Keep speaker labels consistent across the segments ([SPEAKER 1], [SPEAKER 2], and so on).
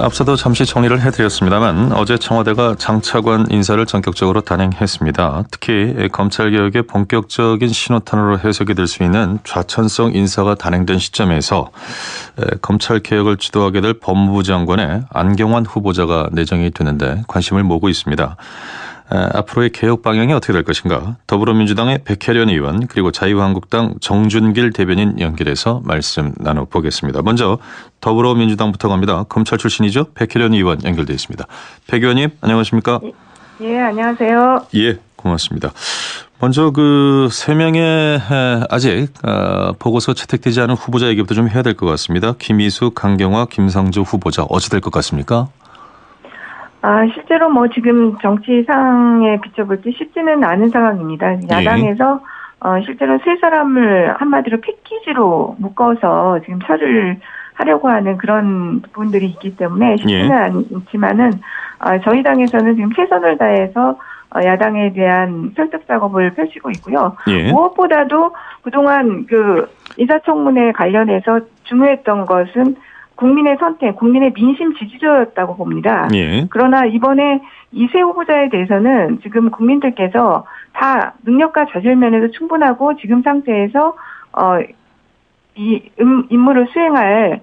[SPEAKER 1] 앞서도 잠시 정리를 해드렸습니다만 어제 청와대가 장차관 인사를 전격적으로 단행했습니다. 특히 검찰개혁의 본격적인 신호탄으로 해석이 될 수 있는 좌천성 인사가 단행된 시점에서 검찰개혁을 주도하게 될 법무부 장관의 안경환 후보자가 내정이 되는데 관심을 모으고 있습니다. 앞으로의 개혁 방향이 어떻게 될 것인가, 더불어민주당의 백혜련 의원 그리고 자유한국당 정준길 대변인 연결해서 말씀 나눠보겠습니다. 먼저 더불어민주당부터 갑니다. 검찰 출신이죠. 백혜련 의원 연결되어 있습니다. 백 의원님 안녕하십니까?
[SPEAKER 2] 예, 안녕하세요.
[SPEAKER 1] 예, 고맙습니다. 먼저 그 3명의 아직 보고서 채택되지 않은 후보자 얘기부터 좀 해야 될 것 같습니다. 김희수, 강경화, 김상조 후보자 어찌 될 것 같습니까?
[SPEAKER 2] 실제로 지금 정치 상황에 비춰볼 때 쉽지는 않은 상황입니다. 야당에서 실제로 세 사람을 한마디로 패키지로 묶어서 지금 처리를 하려고 하는 그런 부분들이 있기 때문에 쉽지는 않지만은 저희 당에서는 지금 최선을 다해서 야당에 대한 설득 작업을 펼치고 있고요. 무엇보다도 그동안 그 인사청문회 관련해서 중요했던 것은 국민의 선택, 국민의 민심 지지도였다고 봅니다. 그러나 이번에 이 세 후보자에 대해서는 지금 국민들께서 다 능력과 자질 면에서 충분하고 지금 상태에서 이 임무를 수행할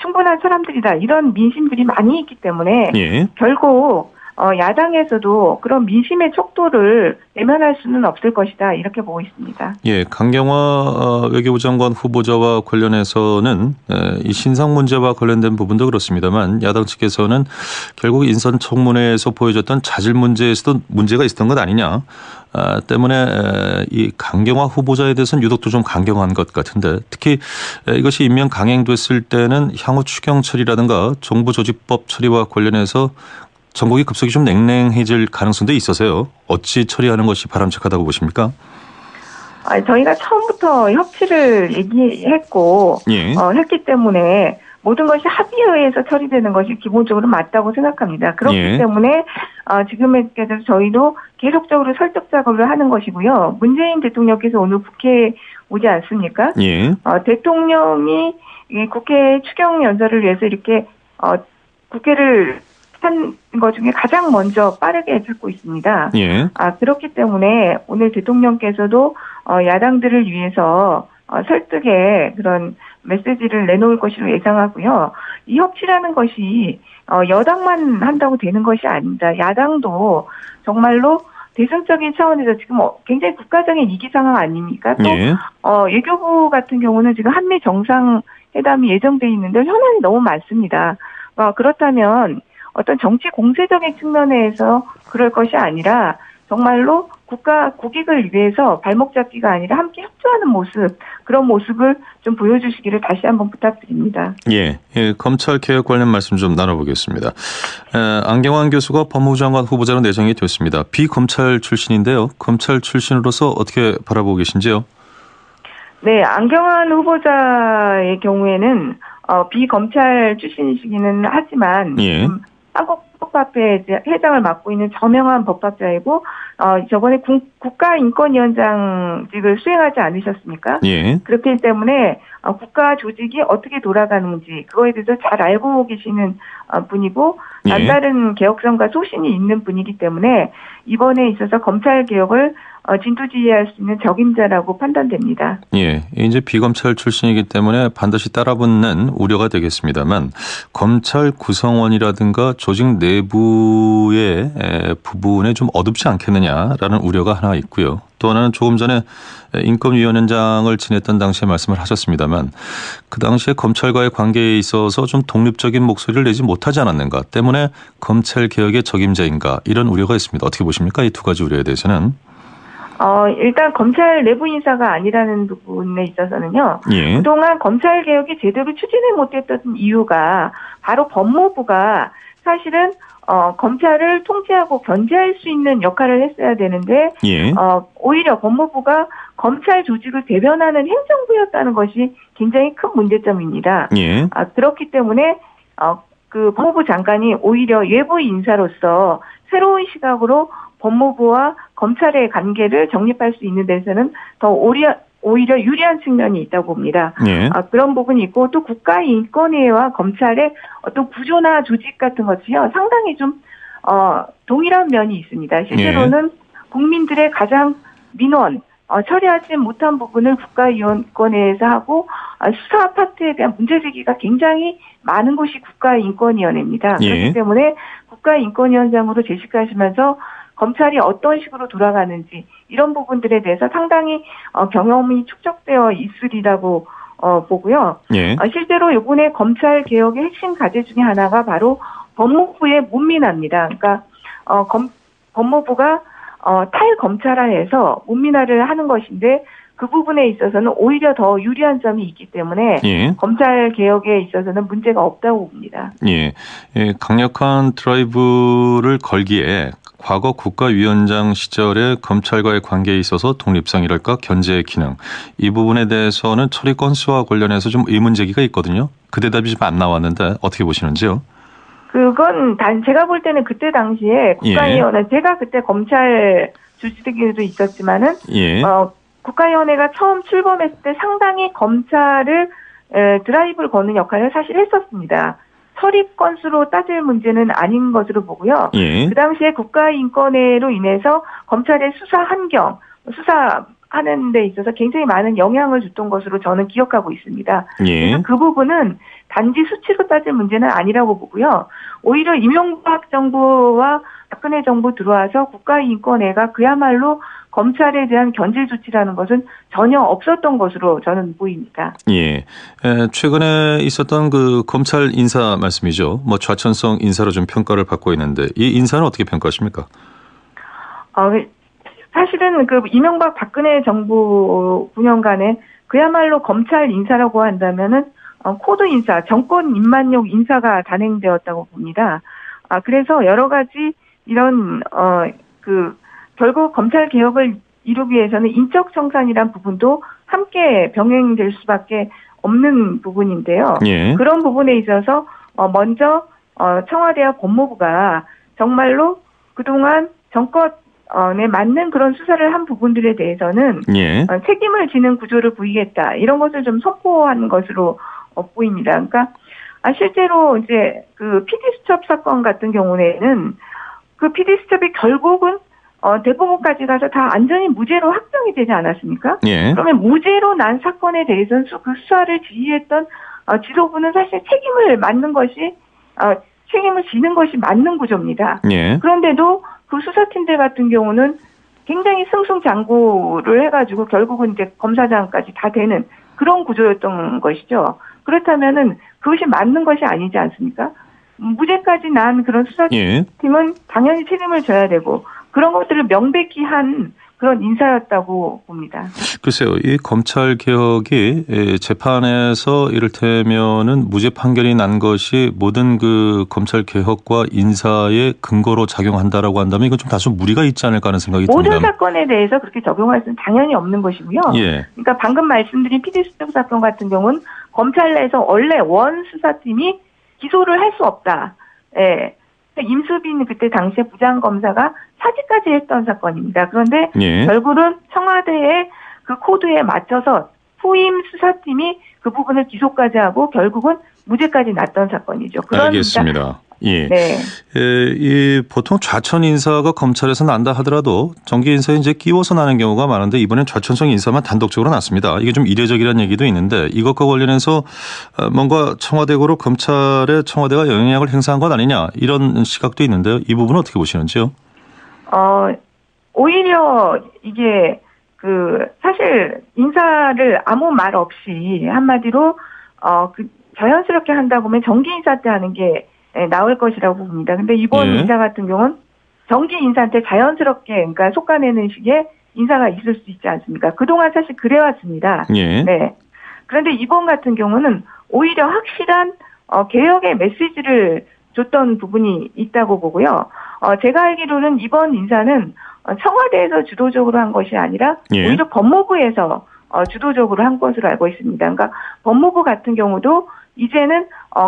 [SPEAKER 2] 충분한 사람들이다. 이런 민심들이 많이 있기 때문에 결국 야당에서도 그런 민심의 척도를 내면할 수는 없을 것이다. 이렇게 보고 있습니다.
[SPEAKER 1] 강경화 외교부 장관 후보자와 관련해서는 이 신상 문제와 관련된 부분도 그렇습니다만 야당 측에서는 결국 인사청문회에서 보여줬던 자질 문제에서도 문제가 있었던 것 아니냐 때문에 이 강경화 후보자에 대해서는 유독 좀 강경한 것 같은데, 특히 이것이 임명 강행됐을 때는 향후 추경 처리라든가 정부조직법 처리와 관련해서 전국이 급속히 좀 냉랭해질 가능성도 있어서요. 어찌 처리하는 것이 바람직하다고 보십니까?
[SPEAKER 2] 저희가 처음부터 협치를 얘기했고 했기 때문에 모든 것이 합의에 의해서 처리되는 것이 기본적으로 맞다고 생각합니다. 그렇기 때문에 지금에 대해서 저희도 계속적으로 설득 작업을 하는 것이고요. 문재인 대통령께서 오늘 국회에 오지 않습니까? 대통령이 국회 추경 연설을 위해서 이렇게 국회를 한 것 중에 가장 먼저 빠르게 찾고 있습니다. 그렇기 때문에 오늘 대통령께서도 야당들을 위해서 설득의 그런 메시지를 내놓을 것으로 예상하고요. 이 협치라는 것이 여당만 한다고 되는 것이 아닙니다. 야당도 정말로 대승적인 차원에서 지금 굉장히 국가적인 위기 상황 아닙니까? 또 외교부 같은 경우는 지금 한미 정상회담이 예정돼 있는데 현안이 너무 많습니다. 그렇다면 어떤 정치 공세적인 측면에서 그럴 것이 아니라 정말로 국가 국익을 위해서 발목 잡기가 아니라 함께 협조하는 모습, 그런 모습을 좀 보여주시기를 다시 한번 부탁드립니다.
[SPEAKER 1] 검찰 개혁 관련 말씀 좀 나눠보겠습니다. 안경환 교수가 법무부 장관 후보자로 내정이 됐습니다. 비검찰 출신인데요. 검찰 출신으로서 어떻게 바라보고 계신지요?
[SPEAKER 2] 네, 안경환 후보자의 경우에는 비검찰 출신이시기는 하지만 한국법학회 회장을 맡고 있는 저명한 법학자이고 저번에 국가인권위원장직을 수행하지 않으셨습니까? 그렇기 때문에 국가 조직이 어떻게 돌아가는지 그거에 대해서 잘 알고 계시는 분이고 남다른 개혁성과 소신이 있는 분이기 때문에 이번에 있어서 검찰 개혁을 진두지휘할 수 있는 적임자라고 판단됩니다.
[SPEAKER 1] 이제 비검찰 출신이기 때문에 반드시 따라붙는 우려가 되겠습니다만 검찰 구성원이라든가 조직 내부의 부분에 좀 어둡지 않겠느냐라는 우려가 하나 있고요. 또 하나는 조금 전에 인권위원장을 지냈던 당시에 말씀을 하셨습니다만 그 당시에 검찰과의 관계에 있어서 좀 독립적인 목소리를 내지 못하지 않았는가 때문에 검찰 개혁의 적임자인가 이런 우려가 있습니다. 어떻게 보십니까? 이 두 가지 우려에 대해서는.
[SPEAKER 2] 일단 검찰 내부 인사가 아니라는 부분에 있어서는요. 그동안 검찰 개혁이 제대로 추진을 못했던 이유가 바로 법무부가 사실은 검찰을 통제하고 견제할 수 있는 역할을 했어야 되는데 오히려 법무부가 검찰 조직을 대변하는 행정부였다는 것이 굉장히 큰 문제점입니다. 그렇기 때문에 그 법무부 장관이 오히려 외부 인사로서 새로운 시각으로 법무부와 검찰의 관계를 정립할 수 있는 데서는 더 오히려 유리한 측면이 있다고 봅니다.
[SPEAKER 1] 예.
[SPEAKER 2] 그런 부분이 있고 또 국가인권위와 검찰의 어떤 구조나 조직 같은 것이요 상당히 좀 동일한 면이 있습니다. 실제로는 국민들의 가장 민원 처리하지 못한 부분을 국가인권위에서 하고 수사 파트에 대한 문제제기가 굉장히 많은 곳이 국가인권위원회입니다. 그렇기 때문에 국가인권위원장으로 재직하시면서 검찰이 어떤 식으로 돌아가는지 이런 부분들에 대해서 상당히 경험이 축적되어 있으리라고 보고요. 실제로 이번에 검찰 개혁의 핵심 과제 중에 하나가 바로 법무부의 문민화입니다. 그러니까 법무부가 탈검찰화해서 문민화를 하는 것인데 그 부분에 있어서는 오히려 더 유리한 점이 있기 때문에 검찰 개혁에 있어서는 문제가 없다고 봅니다.
[SPEAKER 1] 강력한 드라이브를 걸기에 과거 국가위원장 시절에 검찰과의 관계에 있어서 독립성이랄까 견제 기능 이 부분에 대해서는 처리 건수와 관련해서 좀 의문 제기가 있거든요. 그 대답이 좀 안 나왔는데 어떻게 보시는지요?
[SPEAKER 2] 그건 제가 볼 때는 그때 당시에 국가위원회 제가 그때 검찰 주시기도 있었지만은 국가위원회가 처음 출범했을 때 상당히 검찰을 드라이브를 거는 역할을 사실 했었습니다. 처리 건수로 따질 문제는 아닌 것으로 보고요. 그 당시에 국가인권회로 인해서 검찰의 수사 환경, 수사하는 데 있어서 굉장히 많은 영향을 줬던 것으로 저는 기억하고 있습니다. 그래서 그 부분은 단지 수치로 따질 문제는 아니라고 보고요. 오히려 이명박 정부와 박근혜 정부 들어와서 국가인권회가 그야말로 검찰에 대한 견제 조치라는 것은 전혀 없었던 것으로 저는 보입니다.
[SPEAKER 1] 최근에 있었던 그 검찰 인사 말씀이죠. 좌천성 인사로 좀 평가를 받고 있는데 이 인사는 어떻게 평가하십니까?
[SPEAKER 2] 사실은 그 이명박 박근혜 정부 9년간에 그야말로 검찰 인사라고 한다면은 코드 인사, 정권 입만용 인사가 단행되었다고 봅니다. 그래서 여러 가지 이런 결국 검찰 개혁을 이루기 위해서는 인적 청산이란 부분도 함께 병행될 수밖에 없는 부분인데요. 그런 부분에 있어서 먼저 청와대와 법무부가 정말로 그동안 정권에 맞는 그런 수사를 한 부분들에 대해서는 책임을 지는 구조를 보이겠다. 이런 것을 좀 선포한 것으로 보입니다. 그러니까 실제로 이제 그 PD수첩 사건 같은 경우에는 그 PD수첩이 결국은 대법원까지 가서 다 안전히 무죄로 확정이 되지 않았습니까? 그러면 무죄로 난 사건에 대해서는 그 수사를 지휘했던 지도부는 사실 책임을 지는 것이 맞는 구조입니다. 그런데도 그 수사팀들 같은 경우는 굉장히 승승장구를 해가지고 결국은 이제 검사장까지 다 되는 그런 구조였던 것이죠. 그렇다면은 그것이 맞는 것이 아니지 않습니까? 무죄까지 난 그런 수사팀은 당연히 책임을 져야 되고 그런 것들을 명백히 한 그런 인사였다고 봅니다.
[SPEAKER 1] 글쎄요, 이 검찰 개혁이 재판에서 이를테면은 무죄 판결이 난 것이 모든 그 검찰 개혁과 인사의 근거로 작용한다라고 한다면 이건 좀 다소 무리가 있지 않을까 하는 생각이 듭니다.
[SPEAKER 2] 모든 사건에 대해서 그렇게 적용할 수는 당연히 없는 것이고요. 그러니까 방금 말씀드린 PD수첩 사건 같은 경우는 검찰 내에서 원래 원 수사팀이 기소를 할 수 없다. 임수빈 그때 당시에 부장검사가 사직까지 했던 사건입니다. 그런데 결국은 청와대의 그 코드에 맞춰서 후임 수사팀이 그 부분을 기소까지 하고 결국은 무죄까지 났던 사건이죠.
[SPEAKER 1] 알겠습니다. 이 보통 좌천 인사가 검찰에서 난다 하더라도 정기 인사에 이제 끼워서 나는 경우가 많은데 이번엔 좌천성 인사만 단독적으로 났습니다. 이게 좀 이례적이라는 얘기도 있는데 이것과 관련해서 뭔가 청와대고로 청와대가 영향력을 행사한 것 아니냐 이런 시각도 있는데요. 이 부분은 어떻게 보시는지요?
[SPEAKER 2] 오히려 이게 사실 인사를 아무 말 없이 한마디로 자연스럽게 한다고 하면 정기 인사 때 하는 게 나올 것이라고 봅니다. 근데 이번 인사 같은 경우는 정기 인사한테 자연스럽게 그러니까 속아내는 식의 인사가 있을 수 있지 않습니까? 그동안 사실 그래왔습니다. 그런데 이번 같은 경우는 오히려 확실한 개혁의 메시지를 줬던 부분이 있다고 보고요. 제가 알기로는 이번 인사는 청와대에서 주도적으로 한 것이 아니라 오히려 법무부에서 주도적으로 한 것으로 알고 있습니다. 그러니까 법무부 같은 경우도 이제는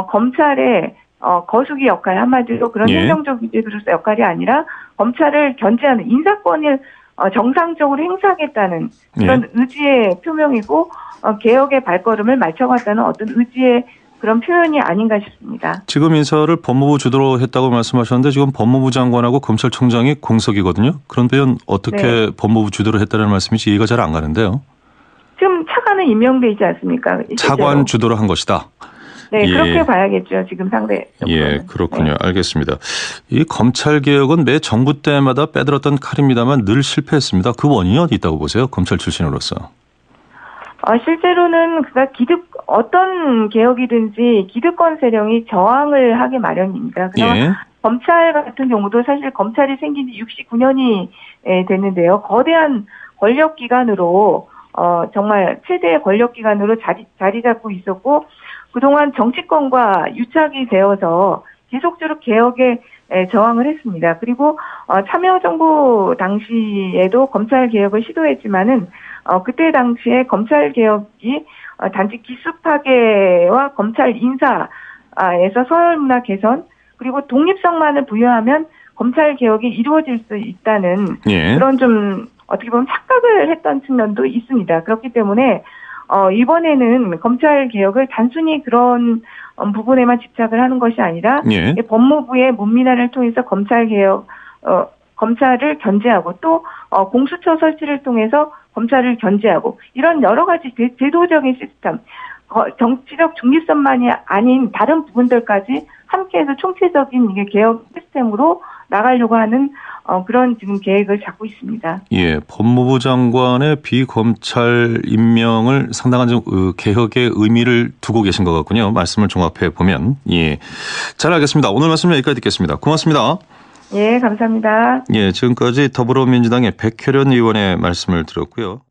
[SPEAKER 2] 검찰의 거수기 역할 한마디로 그런 행정적 위주로서 역할이 아니라 검찰을 견제하는 인사권을 정상적으로 행사하겠다는 그런 의지의 표명이고 개혁의 발걸음을 맞춰갔다는 어떤 의지의 그런 표현이 아닌가 싶습니다.
[SPEAKER 1] 지금 인사를 법무부 주도로 했다고 말씀하셨는데 지금 법무부 장관하고 검찰총장이 공석이거든요. 그런데 어떻게 법무부 주도로 했다는 말씀인지 이해가 잘 안 가는데요.
[SPEAKER 2] 지금 차관은 임명돼 있지 않습니까?
[SPEAKER 1] 차관 주도로 한 것이다.
[SPEAKER 2] 네, 그렇게 봐야겠죠. 지금 상대.
[SPEAKER 1] 그렇군요. 알겠습니다. 이 검찰개혁은 매 정부 때마다 빼들었던 칼입니다만 늘 실패했습니다. 그 원인이 어디 있다고 보세요? 검찰 출신으로서.
[SPEAKER 2] 실제로는 어떤 개혁이든지 기득권 세력이 저항을 하기 마련입니다. 그래서 검찰 같은 경우도 사실 검찰이 생긴 지 69년이 됐는데요. 거대한 권력기관으로 정말 최대의 권력기관으로 자리 잡고 있었고 그동안 정치권과 유착이 되어서 계속적으로 개혁에 저항을 했습니다. 그리고 참여정부 당시에도 검찰개혁을 시도했지만은 그때 당시에 검찰개혁이 단지 기습파괴와 검찰 인사에서 서열문화 개선 그리고 독립성만을 부여하면 검찰개혁이 이루어질 수 있다는 그런 좀 어떻게 보면 착각을 했던 측면도 있습니다. 그렇기 때문에 이번에는 검찰개혁을 단순히 그런 부분에만 집착을 하는 것이 아니라 법무부의 문민화를 통해서 검찰을 견제하고 또 공수처 설치를 통해서 검찰을 견제하고 이런 여러 가지 제도적인 시스템, 정치적 중립성만이 아닌 다른 부분들까지 함께해서 총체적인 이게 개혁 시스템으로 나가려고 하는 그런 지금 계획을 잡고 있습니다.
[SPEAKER 1] 법무부 장관의 비검찰 임명을 상당한 좀 개혁의 의미를 두고 계신 것 같군요. 말씀을 종합해 보면. 잘 알겠습니다. 오늘 말씀 여기까지 듣겠습니다. 고맙습니다.
[SPEAKER 2] 감사합니다.
[SPEAKER 1] 지금까지 더불어민주당의 백혜련 의원의 말씀을 들었고요.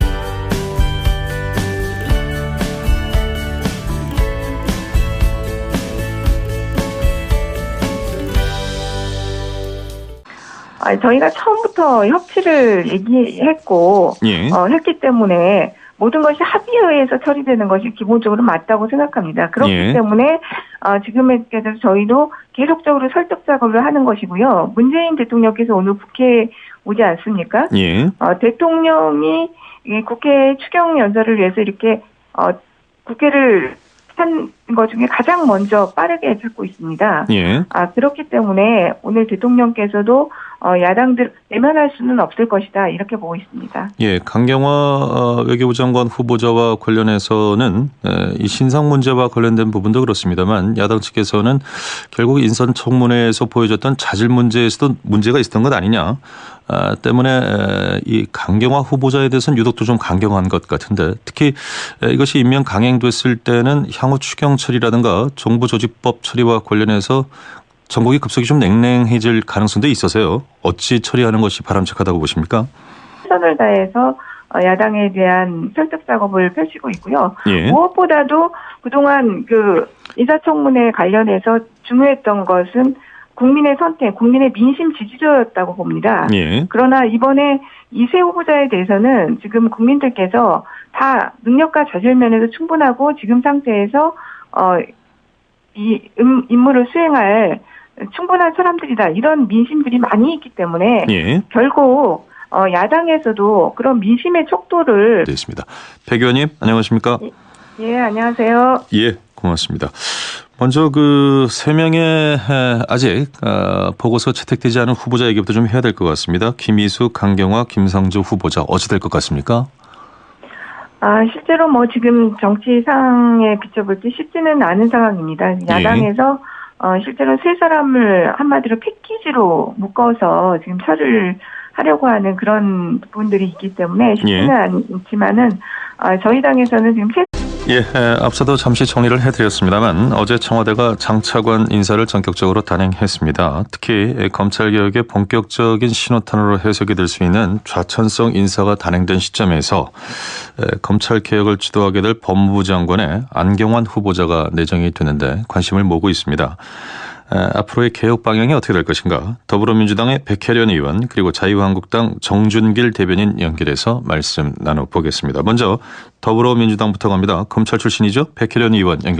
[SPEAKER 2] 저희가 처음부터 협치를 얘기했고 했기 때문에 모든 것이 합의에 의해서 처리되는 것이 기본적으로 맞다고 생각합니다. 그렇기 때문에 지금에 대해서 저희도 계속적으로 설득 작업을 하는 것이고요. 문재인 대통령께서 오늘 국회에 오지 않습니까? 대통령이 국회 추경 연설을 위해서 이렇게 국회를 한 것 중에 가장 먼저 빠르게 찾고 있습니다. 그렇기 때문에 오늘 대통령께서도 야당들 외면할 수는 없을 것이다 이렇게 보고 있습니다.
[SPEAKER 1] 강경화 외교부 장관 후보자와 관련해서는 이 신상 문제와 관련된 부분도 그렇습니다만 야당 측에서는 결국 인선청문회에서 보여줬던 자질 문제에서도 문제가 있었던 것 아니냐 때문에 이 강경화 후보자에 대해서는 유독 좀 강경한 것 같은데 특히 이것이 임명 강행됐을 때는 향후 추경 처리라든가 정부조직법 처리와 관련해서 전국이 급속히 좀 냉랭해질 가능성도 있어서요. 어찌 처리하는 것이 바람직하다고 보십니까? 최선을
[SPEAKER 2] 다해서 야당에 대한 설득 작업을 펼치고 있고요. 무엇보다도 그동안 인사청문회 관련해서 중요했던 것은 국민의 선택, 국민의 민심 지지도였다고 봅니다. 그러나 이번에 이 세 후보자에 대해서는 지금 국민들께서 다 능력과 자질 면에서 충분하고 지금 상태에서 이 임무를 수행할 충분한 사람들이다. 이런 민심들이 많이 있기 때문에 결국 야당에서도 그런 민심의 촉도를
[SPEAKER 1] 됐습니다. 백 의원님 안녕하십니까?
[SPEAKER 2] 안녕하세요.
[SPEAKER 1] 고맙습니다. 먼저 세 명의 아직 보고서 채택되지 않은 후보자 얘기부터 좀 해야 될 것 같습니다. 김희수, 강경화, 김상조 후보자 어찌 될 것 같습니까?
[SPEAKER 2] 실제로 지금 정치상에 비춰볼 때 쉽지는 않은 상황입니다. 야당에서 실제로 세 사람을 한마디로 패키지로 묶어서 지금 처리를 하려고 하는 그런 부분들이 있기 때문에 쉽지는 않지만은 저희 당에서는 지금
[SPEAKER 1] 앞서도 잠시 정리를 해드렸습니다만 어제 청와대가 장 차관 인사를 전격적으로 단행했습니다. 특히 검찰개혁의 본격적인 신호탄으로 해석이 될 수 있는 좌천성 인사가 단행된 시점에서 검찰개혁을 주도하게 될 법무부 장관의 안경환 후보자가 내정이 되는데 관심을 모으고 있습니다. 앞으로의 개혁 방향이 어떻게 될 것인가 더불어민주당의 백혜련 의원 그리고 자유한국당 정준길 대변인 연결해서 말씀 나눠보겠습니다. 먼저 더불어민주당부터 갑니다. 검찰 출신이죠. 백혜련 의원 연결.